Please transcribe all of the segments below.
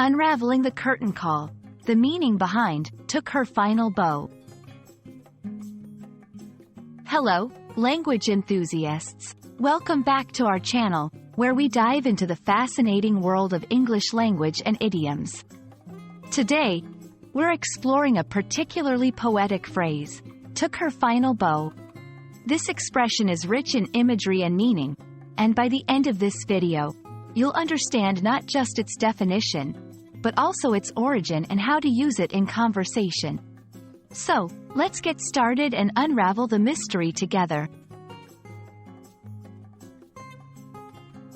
Unraveling the curtain call. The meaning behind took her final bow. Hello, language enthusiasts. Welcome back to our channel, where we dive into the fascinating world of English language and idioms. Today, we're exploring a particularly poetic phrase, took her final bow. This expression is rich in imagery and meaning, and by the end of this video, you'll understand not just its definition, but also its origin and how to use it in conversation. So, let's get started and unravel the mystery together.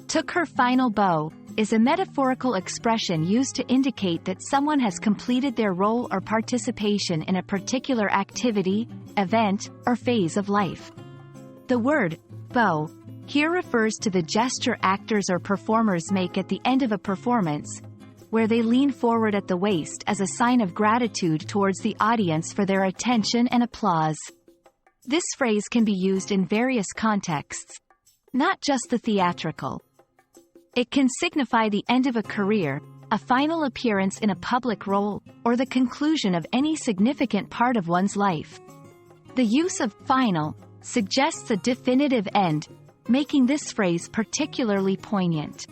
Took her final bow is a metaphorical expression used to indicate that someone has completed their role or participation in a particular activity, event, or phase of life. The word bow here refers to the gesture actors or performers make at the end of a performance, where they lean forward at the waist as a sign of gratitude towards the audience for their attention and applause. This phrase can be used in various contexts, not just the theatrical. It can signify the end of a career, a final appearance in a public role, or the conclusion of any significant part of one's life. The use of final suggests a definitive end, making this phrase particularly poignant.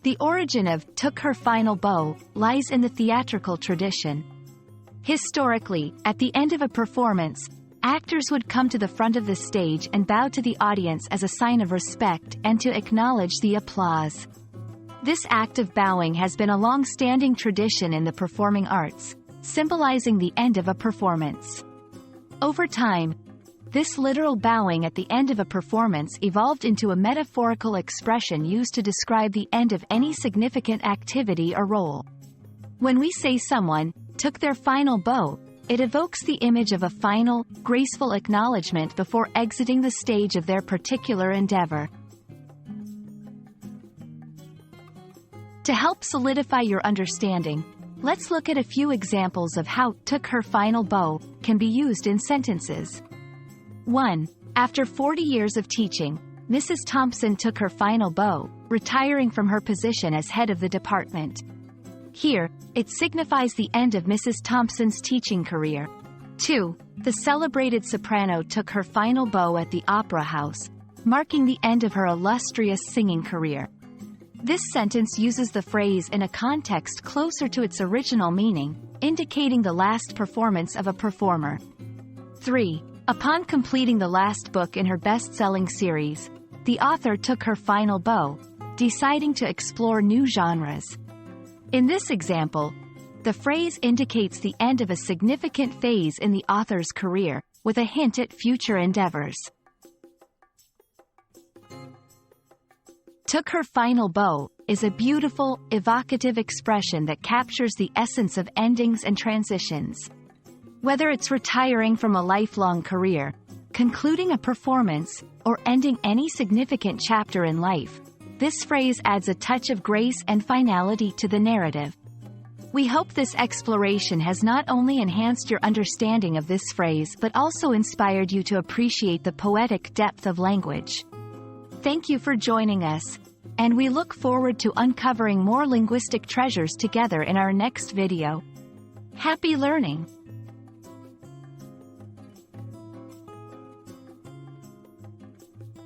The origin of took her final bow lies in the theatrical tradition. Historically, at the end of a performance, actors would come to the front of the stage and bow to the audience as a sign of respect and to acknowledge the applause. This act of bowing has been a long-standing tradition in the performing arts, symbolizing the end of a performance. Over time, this literal bowing at the end of a performance evolved into a metaphorical expression used to describe the end of any significant activity or role. When we say someone took their final bow, it evokes the image of a final, graceful acknowledgement before exiting the stage of their particular endeavor. To help solidify your understanding, let's look at a few examples of how took her final bow can be used in sentences. 1. After 40 years of teaching, Mrs. Thompson took her final bow, retiring from her position as head of the department. Here, it signifies the end of Mrs. Thompson's teaching career. 2. The celebrated soprano took her final bow at the Opera House, marking the end of her illustrious singing career. This sentence uses the phrase in a context closer to its original meaning, indicating the last performance of a performer. 3. Upon completing the last book in her best-selling series, the author took her final bow, deciding to explore new genres. In this example, the phrase indicates the end of a significant phase in the author's career, with a hint at future endeavors. Took her final bow is a beautiful, evocative expression that captures the essence of endings and transitions. Whether it's retiring from a lifelong career, concluding a performance, or ending any significant chapter in life, this phrase adds a touch of grace and finality to the narrative. We hope this exploration has not only enhanced your understanding of this phrase but also inspired you to appreciate the poetic depth of language. Thank you for joining us, and we look forward to uncovering more linguistic treasures together in our next video. Happy learning!